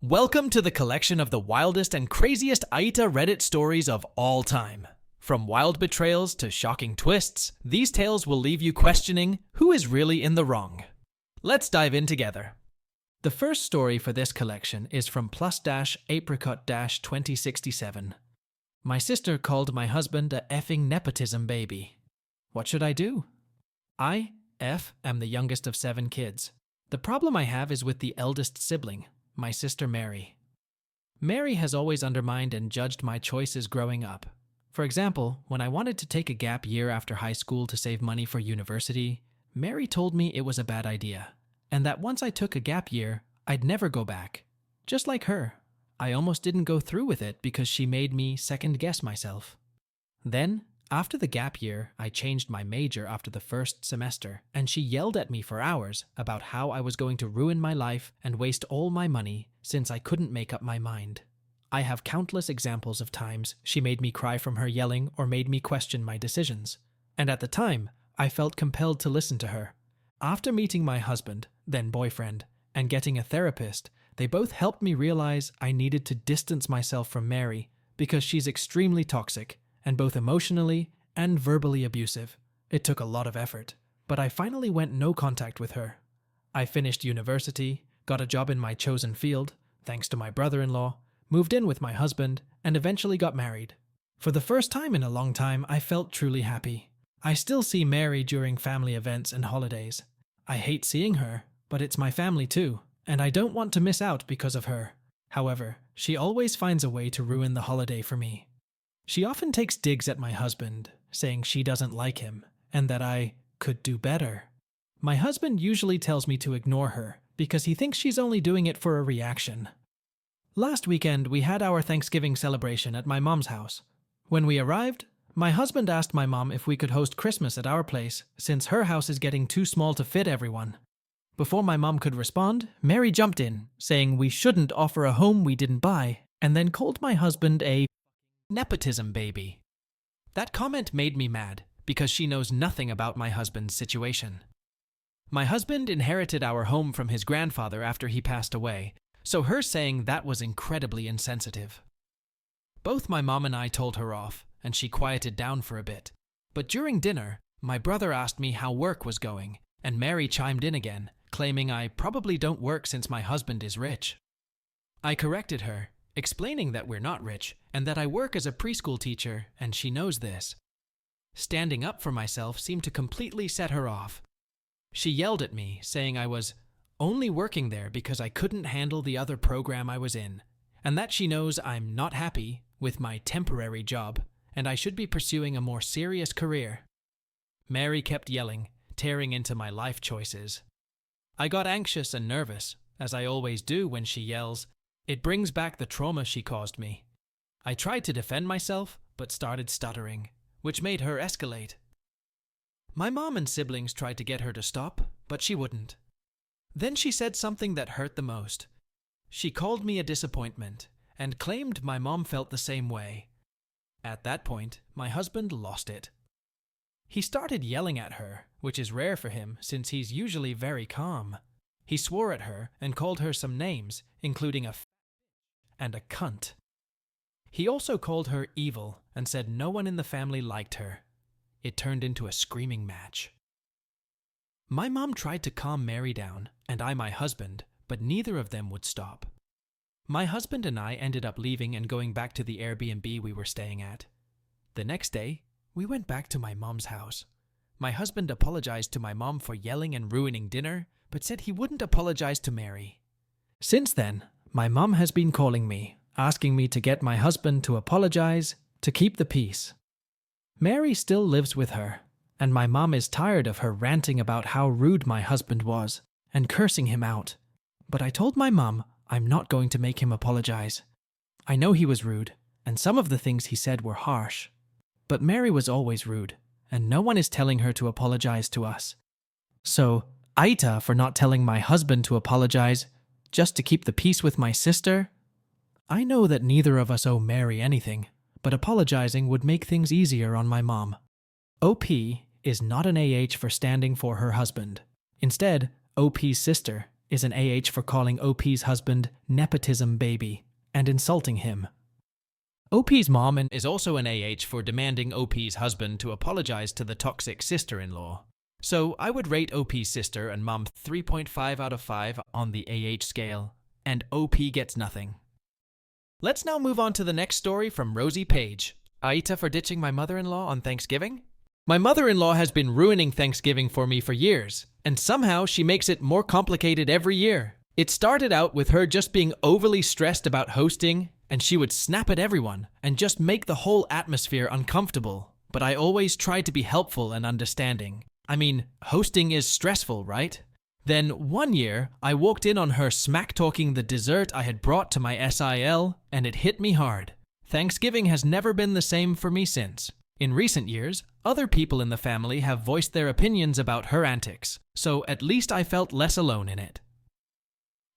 Welcome to the collection of the wildest and craziest AITA Reddit stories of all time. From wild betrayals to shocking twists, these tales will leave you questioning who is really in the wrong. Let's dive in together. The first story for this collection is from plus-apricot-2067. My sister called my husband a effing nepotism baby. What should I do? I, F, am the youngest of 7 kids. The problem I have is with the eldest sibling, my sister Mary. Mary has always undermined and judged my choices growing up. For example, when I wanted to take a gap year after high school to save money for university, Mary told me it was a bad idea, and that once I took a gap year, I'd never go back. Just like her, I almost didn't go through with it because she made me second-guess myself. Then, after the gap year, I changed my major after the first semester, and she yelled at me for hours about how I was going to ruin my life and waste all my money since I couldn't make up my mind. I have countless examples of times she made me cry from her yelling or made me question my decisions. And at the time, I felt compelled to listen to her. After meeting my husband, then boyfriend, and getting a therapist, they both helped me realize I needed to distance myself from Mary because she's extremely toxic and both emotionally and verbally abusive. It took a lot of effort, but I finally went no contact with her. I finished university, got a job in my chosen field, thanks to my brother-in-law, moved in with my husband, and eventually got married. For the first time in a long time, I felt truly happy. I still see Mary during family events and holidays. I hate seeing her, but it's my family too, and I don't want to miss out because of her. However, she always finds a way to ruin the holiday for me. She often takes digs at my husband, saying she doesn't like him, and that I could do better. My husband usually tells me to ignore her, because he thinks she's only doing it for a reaction. Last weekend, we had our Thanksgiving celebration at my mom's house. When we arrived, my husband asked my mom if we could host Christmas at our place, since her house is getting too small to fit everyone. Before my mom could respond, Mary jumped in, saying we shouldn't offer a home we didn't buy, and then called my husband a nepotism baby. That comment made me mad because she knows nothing about my husband's situation. My husband inherited our home from his grandfather after he passed away, so her saying that was incredibly insensitive. Both my mom and I told her off, and she quieted down for a bit. But during dinner, my brother asked me how work was going, and Mary chimed in again, claiming I probably don't work since my husband is rich. I corrected her, explaining that we're not rich, and that I work as a preschool teacher, and she knows this. Standing up for myself seemed to completely set her off. She yelled at me, saying I was only working there because I couldn't handle the other program I was in, and that she knows I'm not happy with my temporary job, and I should be pursuing a more serious career. Mary kept yelling, tearing into my life choices. I got anxious and nervous, as I always do when she yells. It brings back the trauma she caused me. I tried to defend myself, but started stuttering, which made her escalate. My mom and siblings tried to get her to stop, but she wouldn't. Then she said something that hurt the most. She called me a disappointment, and claimed my mom felt the same way. At that point, my husband lost it. He started yelling at her, which is rare for him since he's usually very calm. He swore at her and called her some names, including a and a cunt. He also called her evil and said no one in the family liked her. It turned into a screaming match. My mom tried to calm Mary down, and I my husband, but neither of them would stop. My husband and I ended up leaving and going back to the Airbnb we were staying at. The next day, we went back to my mom's house. My husband apologized to my mom for yelling and ruining dinner, but said he wouldn't apologize to Mary. Since then, my mom has been calling me, asking me to get my husband to apologize, to keep the peace. Mary still lives with her, and my mom is tired of her ranting about how rude my husband was, and cursing him out. But I told my mom I'm not going to make him apologize. I know he was rude, and some of the things he said were harsh. But Mary was always rude, and no one is telling her to apologize to us. So, AITA for not telling my husband to apologize, just to keep the peace with my sister? I know that neither of us owe Mary anything, but apologizing would make things easier on my mom. OP is not an AH for standing for her husband. Instead, OP's sister is an AH for calling OP's husband nepotism baby and insulting him. OP's mom is also an AH for demanding OP's husband to apologize to the toxic sister-in-law. So I would rate OP's sister and mom 3.5 out of 5 on the AH scale, and OP gets nothing. Let's now move on to the next story from Rosie Page. AITA for ditching my mother-in-law on Thanksgiving? My mother-in-law has been ruining Thanksgiving for me for years, and somehow she makes it more complicated every year. It started out with her just being overly stressed about hosting, and she would snap at everyone and just make the whole atmosphere uncomfortable. But I always tried to be helpful and understanding. I mean, hosting is stressful, right? Then one year, I walked in on her smack-talking the dessert I had brought to my SIL, and it hit me hard. Thanksgiving has never been the same for me since. In recent years, other people in the family have voiced their opinions about her antics, so at least I felt less alone in it.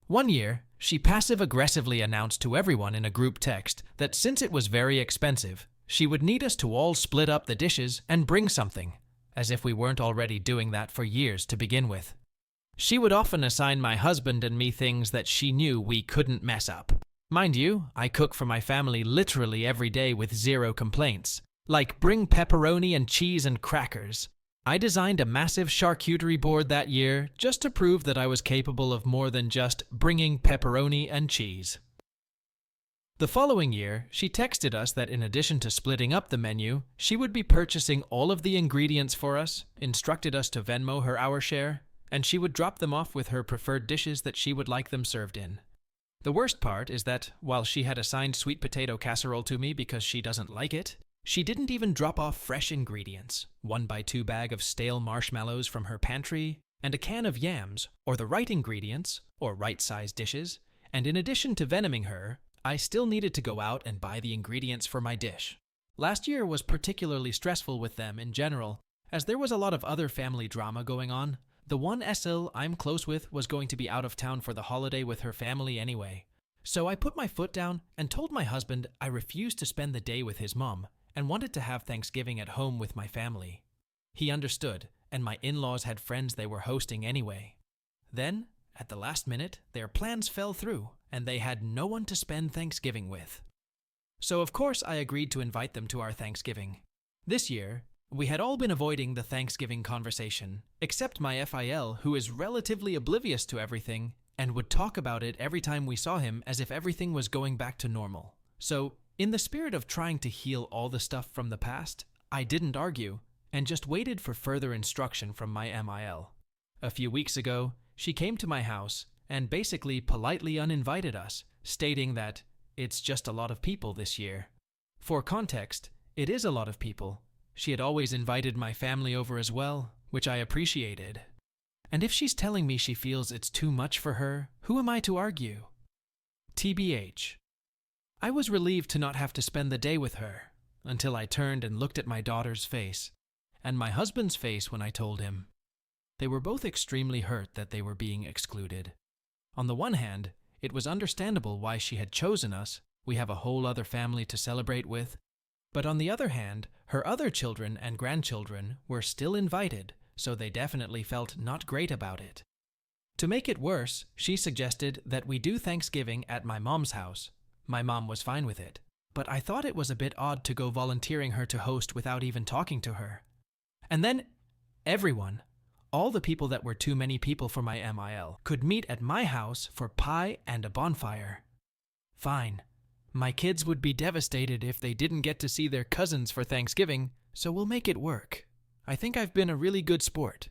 One year, she passive-aggressively announced to everyone in a group text that since it was very expensive, she would need us to all split up the dishes and bring something, as if we weren't already doing that for years to begin with. She would often assign my husband and me things that she knew we couldn't mess up. Mind you, I cook for my family literally every day with zero complaints, like bring pepperoni and cheese and crackers. I designed a massive charcuterie board that year just to prove that I was capable of more than just bringing pepperoni and cheese. The following year, she texted us that in addition to splitting up the menu, she would be purchasing all of the ingredients for us, instructed us to Venmo her our share, and she would drop them off with her preferred dishes that she would like them served in. The worst part is that, while she had assigned sweet potato casserole to me because she doesn't like it, she didn't even drop off fresh ingredients, 1x2 bag of stale marshmallows from her pantry, and a can of yams, or the right ingredients, or right-sized dishes, and in addition to venoming her, I still needed to go out and buy the ingredients for my dish. Last year was particularly stressful with them in general, as there was a lot of other family drama going on. The one SL I'm close with was going to be out of town for the holiday with her family anyway. So I put my foot down and told my husband I refused to spend the day with his mom and wanted to have Thanksgiving at home with my family. He understood, and my in-laws had friends they were hosting anyway. Then, at the last minute, their plans fell through, and they had no one to spend Thanksgiving with. So of course I agreed to invite them to our Thanksgiving. This year, we had all been avoiding the Thanksgiving conversation, except my FIL, who is relatively oblivious to everything and would talk about it every time we saw him as if everything was going back to normal. So, in the spirit of trying to heal all the stuff from the past, I didn't argue and just waited for further instruction from my MIL. A few weeks ago, she came to my house and basically politely uninvited us, stating that it's just a lot of people this year. For context, it is a lot of people. She had always invited my family over as well, which I appreciated. And if she's telling me she feels it's too much for her, who am I to argue? TBH. I was relieved to not have to spend the day with her, until I turned and looked at my daughter's face, and my husband's face when I told him. They were both extremely hurt that they were being excluded. On the one hand, it was understandable why she had chosen us. We have a whole other family to celebrate with. But on the other hand, her other children and grandchildren were still invited, so they definitely felt not great about it. To make it worse, she suggested that we do Thanksgiving at my mom's house. My mom was fine with it, but I thought it was a bit odd to go volunteering her to host without even talking to her. And then everyone, all the people that were too many people for my MIL, could meet at my house for pie and a bonfire. Fine. My kids would be devastated if they didn't get to see their cousins for Thanksgiving, so we'll make it work. I think I've been a really good sport.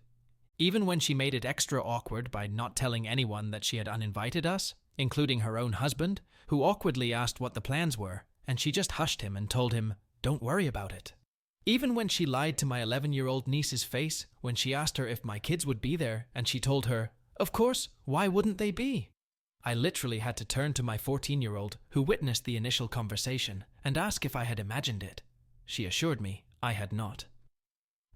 Even when she made it extra awkward by not telling anyone that she had uninvited us, including her own husband, who awkwardly asked what the plans were, and she just hushed him and told him, "Don't worry about it." Even when she lied to my 11-year-old niece's face when she asked her if my kids would be there, and she told her, "Of course, why wouldn't they be?" I literally had to turn to my 14-year-old, who witnessed the initial conversation, and ask if I had imagined it. She assured me I had not.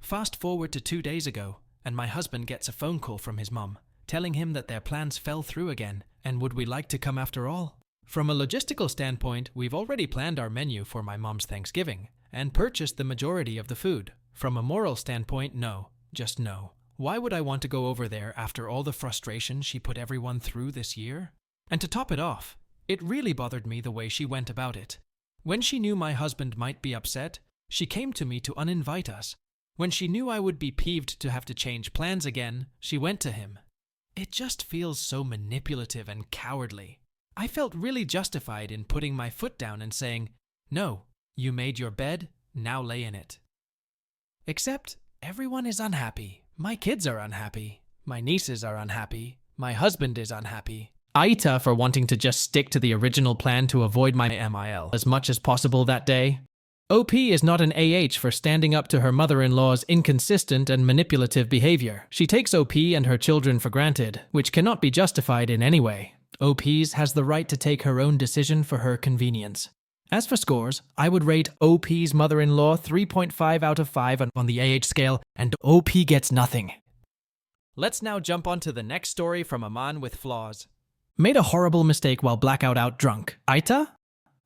Fast forward to 2 days ago, and my husband gets a phone call from his mom, telling him that their plans fell through again, and would we like to come after all? From a logistical standpoint, we've already planned our menu for my mom's Thanksgiving, and purchased the majority of the food. From a moral standpoint, no, just no. Why would I want to go over there after all the frustration she put everyone through this year? And to top it off, it really bothered me the way she went about it. When she knew my husband might be upset, she came to me to uninvite us. When she knew I would be peeved to have to change plans again, she went to him. It just feels so manipulative and cowardly. I felt really justified in putting my foot down and saying, "No, you made your bed, now lay in it." Except everyone is unhappy. My kids are unhappy. My nieces are unhappy. My husband is unhappy. AITA for wanting to just stick to the original plan to avoid my MIL as much as possible that day. OP is not an AH for standing up to her mother-in-law's inconsistent and manipulative behavior. She takes OP and her children for granted, which cannot be justified in any way. OP's has the right to take her own decision for her convenience. As for scores, I would rate OP's mother-in-law 3.5 out of 5 on the AH scale, and OP gets nothing. Let's now jump onto the next story from a man with flaws. Made a horrible mistake while blackout out drunk. AITA?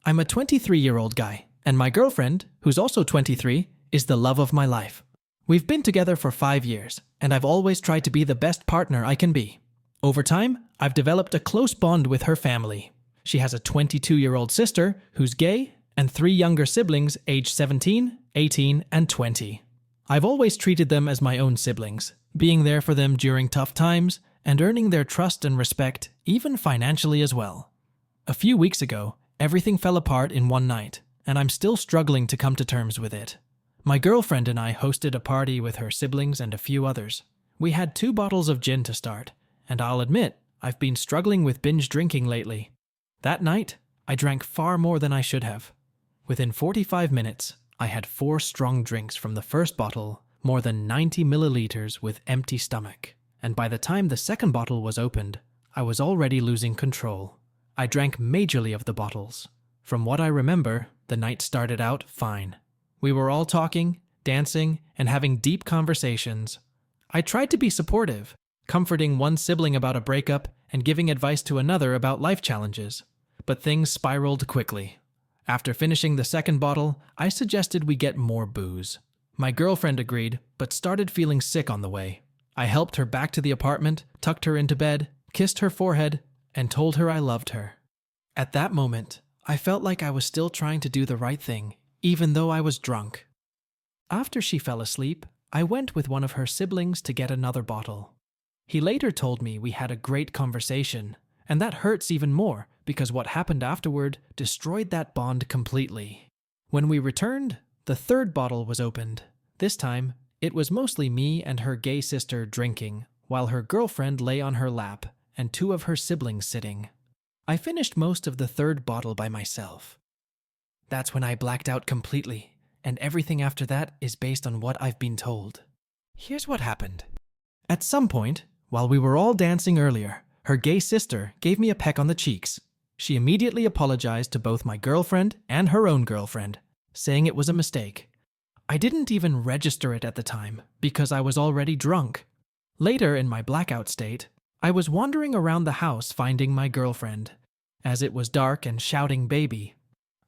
I'm a 23-year-old guy, and my girlfriend, who's also 23, is the love of my life. We've been together for 5 years, and I've always tried to be the best partner I can be. Over time, I've developed a close bond with her family. She has a 22-year-old sister who's gay and 3 younger siblings aged 17, 18, and 20. I've always treated them as my own siblings, being there for them during tough times and earning their trust and respect, even financially as well. A few weeks ago, everything fell apart in one night, and I'm still struggling to come to terms with it. My girlfriend and I hosted a party with her siblings and a few others. We had 2 bottles of gin to start, and I'll admit, I've been struggling with binge drinking lately. That night, I drank far more than I should have. Within 45 minutes, I had 4 strong drinks from the first bottle, more than 90 milliliters with empty stomach. And by the time the second bottle was opened, I was already losing control. I drank majorly of the bottles. From what I remember, the night started out fine. We were all talking, dancing, and having deep conversations. I tried to be supportive, comforting one sibling about a breakup and giving advice to another about life challenges. But things spiraled quickly. After finishing the second bottle, I suggested we get more booze. My girlfriend agreed, but started feeling sick on the way. I helped her back to the apartment, tucked her into bed, kissed her forehead, and told her I loved her. At that moment, I felt like I was still trying to do the right thing, even though I was drunk. After she fell asleep, I went with one of her siblings to get another bottle. He later told me we had a great conversation, and that hurts even more because what happened afterward destroyed that bond completely. When we returned, the third bottle was opened. This time, it was mostly me and her gay sister drinking, while her girlfriend lay on her lap and 2 of her siblings sitting. I finished most of the third bottle by myself. That's when I blacked out completely, and everything after that is based on what I've been told. Here's what happened. At some point, while we were all dancing earlier, her gay sister gave me a peck on the cheeks. She immediately apologized to both my girlfriend and her own girlfriend, saying it was a mistake. I didn't even register it at the time because I was already drunk. Later in my blackout state, I was wandering around the house finding my girlfriend. As it was dark and shouting baby,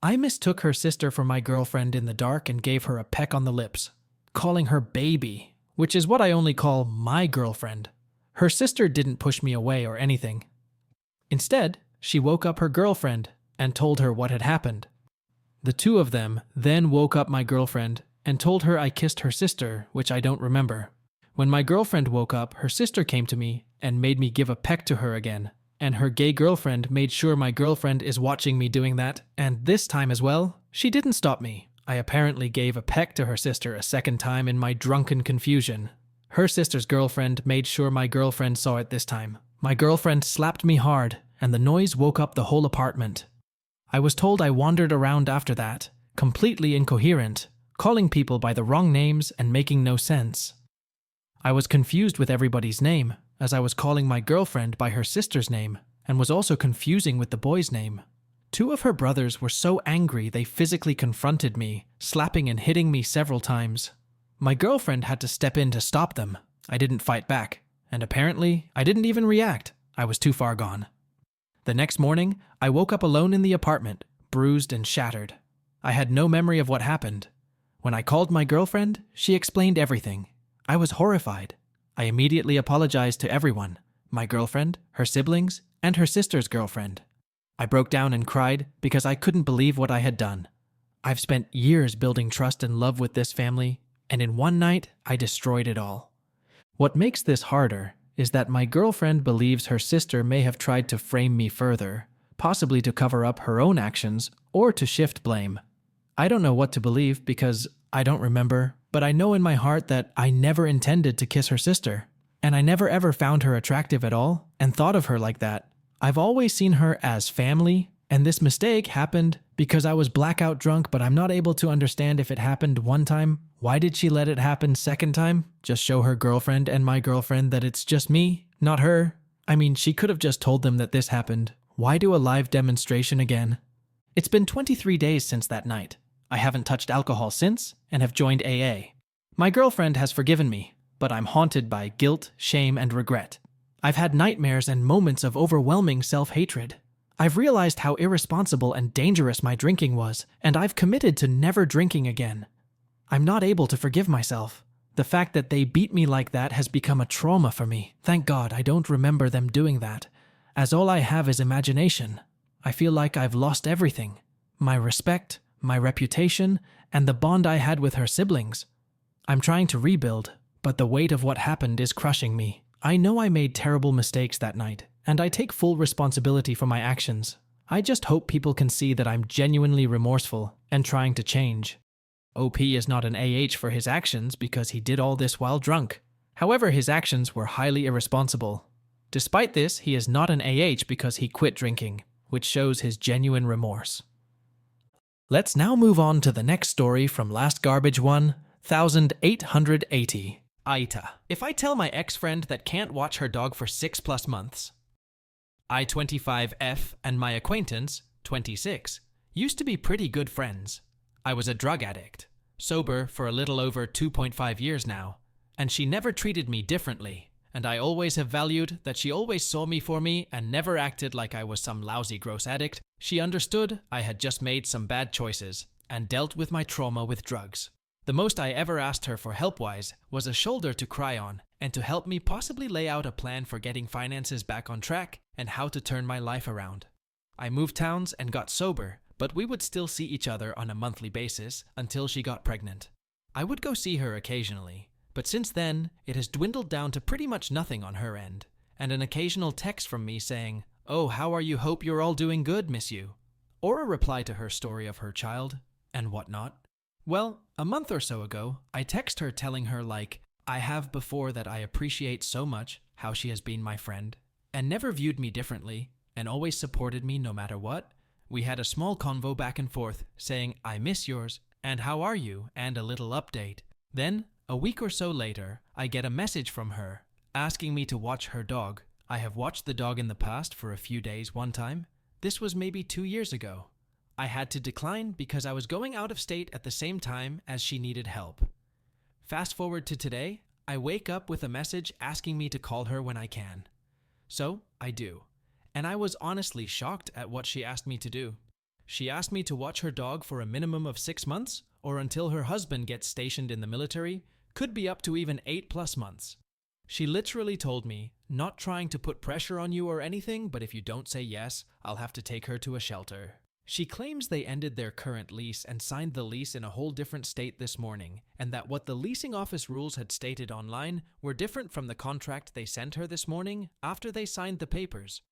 I mistook her sister for my girlfriend in the dark and gave her a peck on the lips, calling her baby, which is what I only call my girlfriend. Her sister didn't push me away or anything. Instead, she woke up her girlfriend and told her what had happened. The 2 of them then woke up my girlfriend and told her I kissed her sister, which I don't remember. When my girlfriend woke up, her sister came to me and made me give a peck to her again, and her gay girlfriend made sure my girlfriend is watching me doing that, and this time as well, she didn't stop me. I apparently gave a peck to her sister a second time in my drunken confusion. Her sister's girlfriend made sure my girlfriend saw it this time. My girlfriend slapped me hard, and the noise woke up the whole apartment. I was told I wandered around after that, completely incoherent, calling people by the wrong names and making no sense. I was confused with everybody's name, as I was calling my girlfriend by her sister's name, and was also confusing with the boy's name. 2 of her brothers were so angry they physically confronted me, slapping and hitting me several times. My girlfriend had to step in to stop them. I didn't fight back, and apparently I didn't even react. I was too far gone. The next morning, I woke up alone in the apartment, bruised and shattered. I had no memory of what happened. When I called my girlfriend, she explained everything. I was horrified. I immediately apologized to everyone, my girlfriend, her siblings, and her sister's girlfriend. I broke down and cried because I couldn't believe what I had done. I've spent years building trust and love with this family, and in one night, I destroyed it all. What makes this harder is that my girlfriend believes her sister may have tried to frame me further, possibly to cover up her own actions or to shift blame. I don't know what to believe because I don't remember, but I know in my heart that I never intended to kiss her sister, and I never ever found her attractive at all and thought of her like that. I've always seen her as family, and this mistake happened because I was blackout drunk, but I'm not able to understand if it happened one time. Why did she let it happen second time? Just show her girlfriend and my girlfriend that it's just me, not her. I mean, she could have just told them that this happened. Why do a live demonstration again? It's been 23 days since that night. I haven't touched alcohol since and have joined AA. My girlfriend has forgiven me, but I'm haunted by guilt, shame, and regret. I've had nightmares and moments of overwhelming self-hatred. I've realized how irresponsible and dangerous my drinking was, and I've committed to never drinking again. I'm not able to forgive myself. The fact that they beat me like that has become a trauma for me. Thank God I don't remember them doing that, as all I have is imagination. I feel like I've lost everything. My respect, my reputation, and the bond I had with her siblings. I'm trying to rebuild, but the weight of what happened is crushing me. I know I made terrible mistakes that night, and I take full responsibility for my actions. I just hope people can see that I'm genuinely remorseful and trying to change. OP is not an AH for his actions because he did all this while drunk. However, his actions were highly irresponsible. Despite this, he is not an AH because he quit drinking, which shows his genuine remorse. Let's now move on to the next story from Last Garbage 1880. AITA. If I tell my ex-friend that can't watch her dog for 6+ months. I, 25F, and my acquaintance, 26, used to be pretty good friends. I was a drug addict, sober for a little over 2.5 years now, and she never treated me differently, and I always have valued that she always saw me for me and never acted like I was some lousy gross addict. She understood I had just made some bad choices and dealt with my trauma with drugs. The most I ever asked her for help-wise was a shoulder to cry on and to help me possibly lay out a plan for getting finances back on track and how to turn my life around. I moved towns and got sober, but we would still see each other on a monthly basis until she got pregnant. I would go see her occasionally, but since then, it has dwindled down to pretty much nothing on her end, and an occasional text from me saying, "Oh, how are you? Hope you're all doing good, miss you." Or a reply to her story of her child, and whatnot. Well, a month or so ago, I text her telling her I have before that I appreciate so much how she has been my friend, and never viewed me differently, and always supported me no matter what. We had a small convo back and forth, saying, "I miss yours," and "How are you?" and a little update. Then, a week or so later, I get a message from her, asking me to watch her dog. I have watched the dog in the past for a few days one time. This was maybe 2 years ago. I had to decline because I was going out of state at the same time as she needed help. Fast forward to today, I wake up with a message asking me to call her when I can. So, I do. And I was honestly shocked at what she asked me to do. She asked me to watch her dog for a minimum of 6 months, or until her husband gets stationed in the military, could be up to even 8+ months. She literally told me, "Not trying to put pressure on you or anything, but if you don't say yes, I'll have to take her to a shelter." She claims they ended their current lease and signed the lease in a whole different state this morning, and that what the leasing office rules had stated online were different from the contract they sent her this morning after they signed the papers.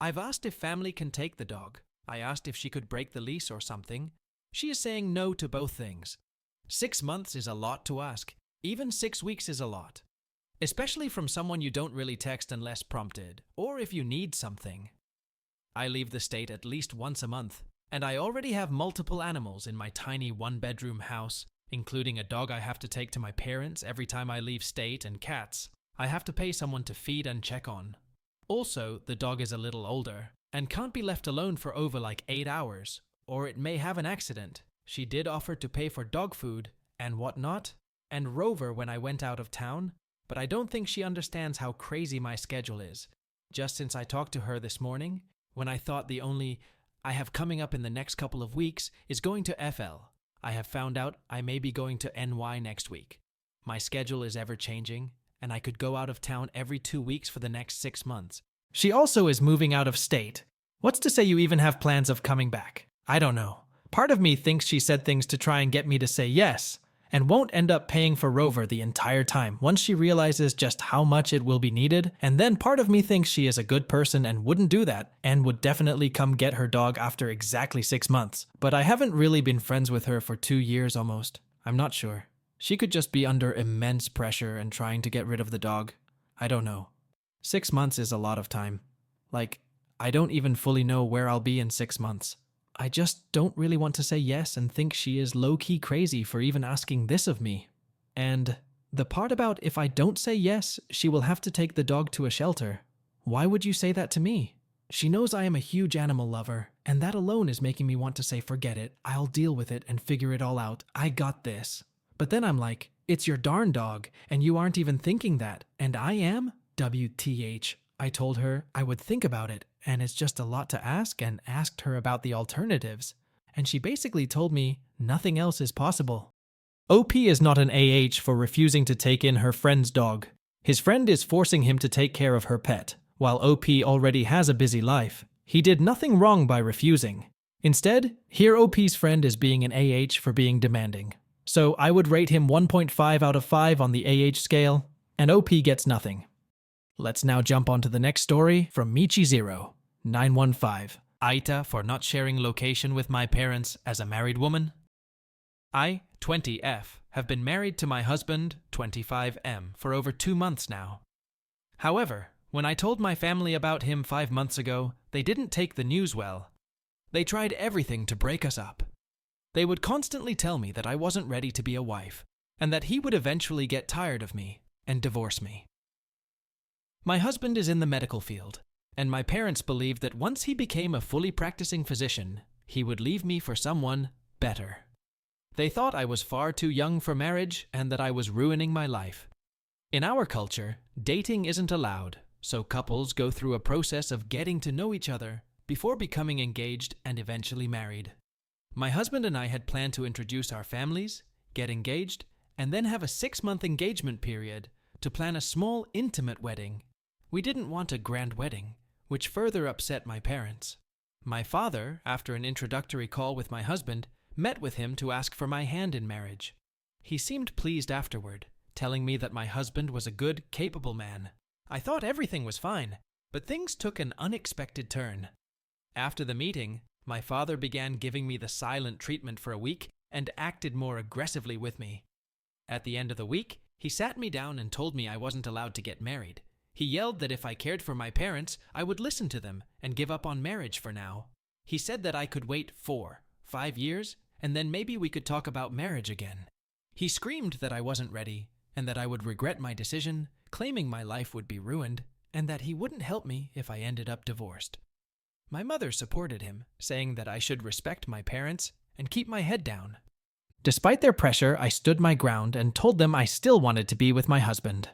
I've asked if family can take the dog. I asked if she could break the lease or something. She is saying no to both things. 6 months is a lot to ask. Even 6 weeks is a lot. Especially from someone you don't really text unless prompted, or if you need something. I leave the state at least once a month, and I already have multiple animals in my tiny 1-bedroom house, including a dog I have to take to my parents every time I leave state and cats I have to pay someone to feed and check on. Also, the dog is a little older and can't be left alone for over 8 hours, or it may have an accident. She did offer to pay for dog food and whatnot, and Rover when I went out of town, but I don't think she understands how crazy my schedule is. Just since I talked to her this morning, when I thought the only I have coming up in the next couple of weeks is going to FL. I have found out I may be going to NY next week. My schedule is ever changing, and I could go out of town every 2 weeks for the next 6 months. She also is moving out of state. What's to say you even have plans of coming back? I don't know. Part of me thinks she said things to try and get me to say yes, and won't end up paying for Rover the entire time once she realizes just how much it will be needed, and then part of me thinks she is a good person and wouldn't do that, and would definitely come get her dog after exactly 6 months. But I haven't really been friends with her for 2 years almost. I'm not sure. She could just be under immense pressure and trying to get rid of the dog. I don't know. 6 months is a lot of time. Like, I don't even fully know where I'll be in 6 months. I just don't really want to say yes and think she is low-key crazy for even asking this of me. And the part about if I don't say yes, she will have to take the dog to a shelter. Why would you say that to me? She knows I am a huge animal lover, and that alone is making me want to say forget it, I'll deal with it and figure it all out, I got this. But then I'm like, it's your darn dog, and you aren't even thinking that, and I am? WTH. I told her I would think about it, and it's just a lot to ask, and asked her about the alternatives. And she basically told me nothing else is possible. OP is not an AH for refusing to take in her friend's dog. His friend is forcing him to take care of her pet. While OP already has a busy life, he did nothing wrong by refusing. Instead, here OP's friend is being an AH for being demanding. So I would rate him 1.5 out of 5 on the AH scale, and OP gets nothing. Let's now jump on to the next story from Michi0915. AITA for not sharing location with my parents as a married woman. I, 20F, have been married to my husband, 25M, for over 2 months now. However, when I told my family about him 5 months ago, they didn't take the news well. They tried everything to break us up. They would constantly tell me that I wasn't ready to be a wife, and that he would eventually get tired of me and divorce me. My husband is in the medical field, and my parents believed that once he became a fully practicing physician, he would leave me for someone better. They thought I was far too young for marriage and that I was ruining my life. In our culture, dating isn't allowed, so couples go through a process of getting to know each other before becoming engaged and eventually married. My husband and I had planned to introduce our families, get engaged, and then have a 6-month engagement period to plan a small, intimate wedding. We didn't want a grand wedding, which further upset my parents. My father, after an introductory call with my husband, met with him to ask for my hand in marriage. He seemed pleased afterward, telling me that my husband was a good, capable man. I thought everything was fine, but things took an unexpected turn. After the meeting, my father began giving me the silent treatment for a week and acted more aggressively with me. At the end of the week, he sat me down and told me I wasn't allowed to get married. He yelled that if I cared for my parents, I would listen to them and give up on marriage for now. He said that I could wait 4-5 years, and then maybe we could talk about marriage again. He screamed that I wasn't ready, and that I would regret my decision, claiming my life would be ruined, and that he wouldn't help me if I ended up divorced. My mother supported him, saying that I should respect my parents and keep my head down. Despite their pressure, I stood my ground and told them I still wanted to be with my husband.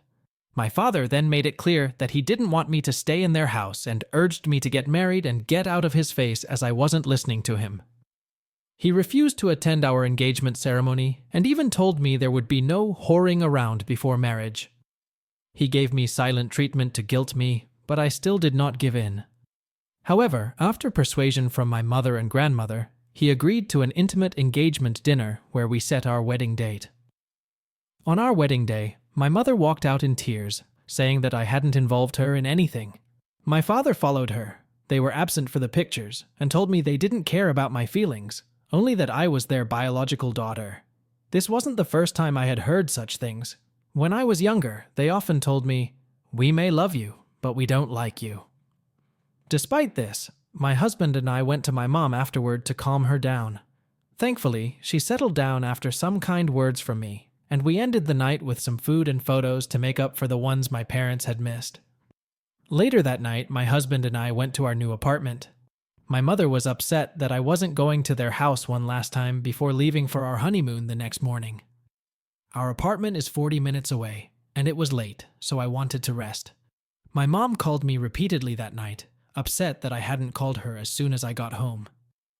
My father then made it clear that he didn't want me to stay in their house and urged me to get married and get out of his face as I wasn't listening to him. He refused to attend our engagement ceremony and even told me there would be no whoring around before marriage. He gave me silent treatment to guilt me, but I still did not give in. However, after persuasion from my mother and grandmother, he agreed to an intimate engagement dinner where we set our wedding date. On our wedding day, my mother walked out in tears, saying that I hadn't involved her in anything. My father followed her. They were absent for the pictures and told me they didn't care about my feelings, only that I was their biological daughter. This wasn't the first time I had heard such things. When I was younger, they often told me, "We may love you, but we don't like you." Despite this, my husband and I went to my mom afterward to calm her down. Thankfully, she settled down after some kind words from me, and we ended the night with some food and photos to make up for the ones my parents had missed. Later that night, my husband and I went to our new apartment. My mother was upset that I wasn't going to their house one last time before leaving for our honeymoon the next morning. Our apartment is 40 minutes away, and it was late, so I wanted to rest. My mom called me repeatedly that night, upset that I hadn't called her as soon as I got home.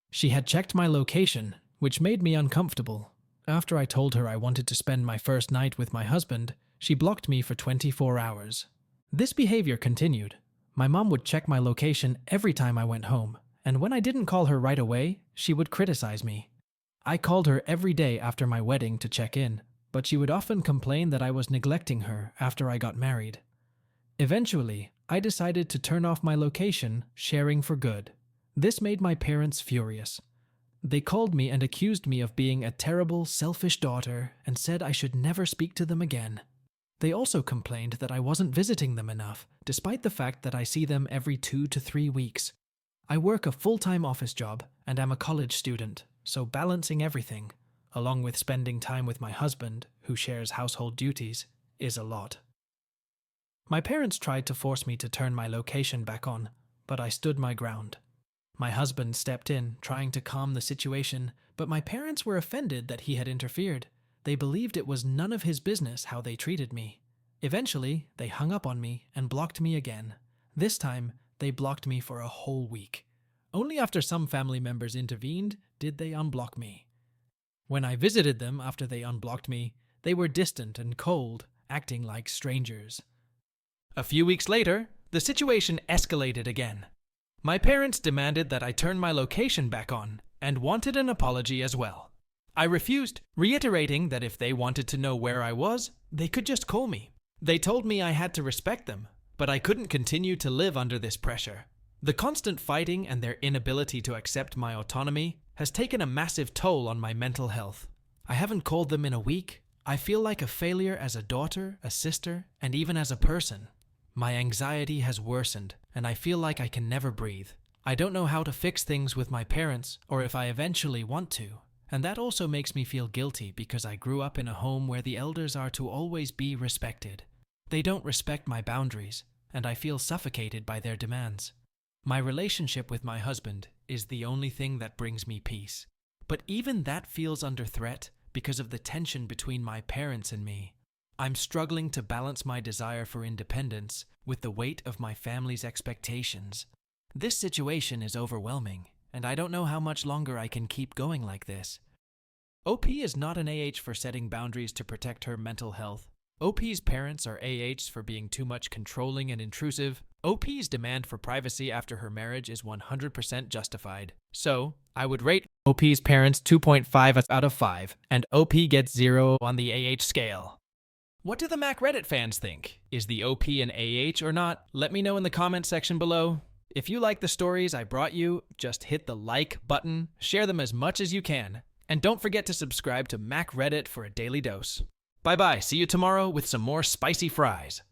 She had checked my location, which made me uncomfortable. After I told her I wanted to spend my first night with my husband, She blocked me for 24 hours. This behavior continued. My mom would check my location every time I went home, and when I didn't call her right away, she would criticize me. I called her every day after my wedding to check in, but she would often complain that I was neglecting her after I got married. Eventually, I decided to turn off my location sharing for good. This made my parents furious. They called me and accused me of being a terrible, selfish daughter and said I should never speak to them again. They also complained that I wasn't visiting them enough, despite the fact that I see them every 2 to 3 weeks. I work a full-time office job and am a college student, so balancing everything, along with spending time with my husband, who shares household duties, is a lot. My parents tried to force me to turn my location back on, but I stood my ground. My husband stepped in, trying to calm the situation, but my parents were offended that he had interfered. They believed it was none of his business how they treated me. Eventually, they hung up on me and blocked me again. This time, they blocked me for a whole week. Only after some family members intervened did they unblock me. When I visited them after they unblocked me, they were distant and cold, acting like strangers. A few weeks later, the situation escalated again. My parents demanded that I turn my location back on and wanted an apology as well. I refused, reiterating that if they wanted to know where I was, they could just call me. They told me I had to respect them, but I couldn't continue to live under this pressure. The constant fighting and their inability to accept my autonomy has taken a massive toll on my mental health. I haven't called them in a week. I feel like a failure as a daughter, a sister, and even as a person. My anxiety has worsened, and I feel like I can never breathe. I don't know how to fix things with my parents, or if I eventually want to. And that also makes me feel guilty because I grew up in a home where the elders are to always be respected. They don't respect my boundaries, and I feel suffocated by their demands. My relationship with my husband is the only thing that brings me peace. But even that feels under threat because of the tension between my parents and me. I'm struggling to balance my desire for independence with the weight of my family's expectations. This situation is overwhelming, and I don't know how much longer I can keep going like this. OP is not an AH for setting boundaries to protect her mental health. OP's parents are AHs for being too much controlling and intrusive. OP's demand for privacy after her marriage is 100% justified. So, I would rate OP's parents 2.5 out of 5, and OP gets 0 on the AH scale. What do the Mac Reddit fans think? Is the OP an AH or not? Let me know in the comment section below. If you like the stories I brought you, just hit the like button, share them as much as you can, and don't forget to subscribe to Mac Reddit for a daily dose. Bye-bye, see you tomorrow with some more spicy fries.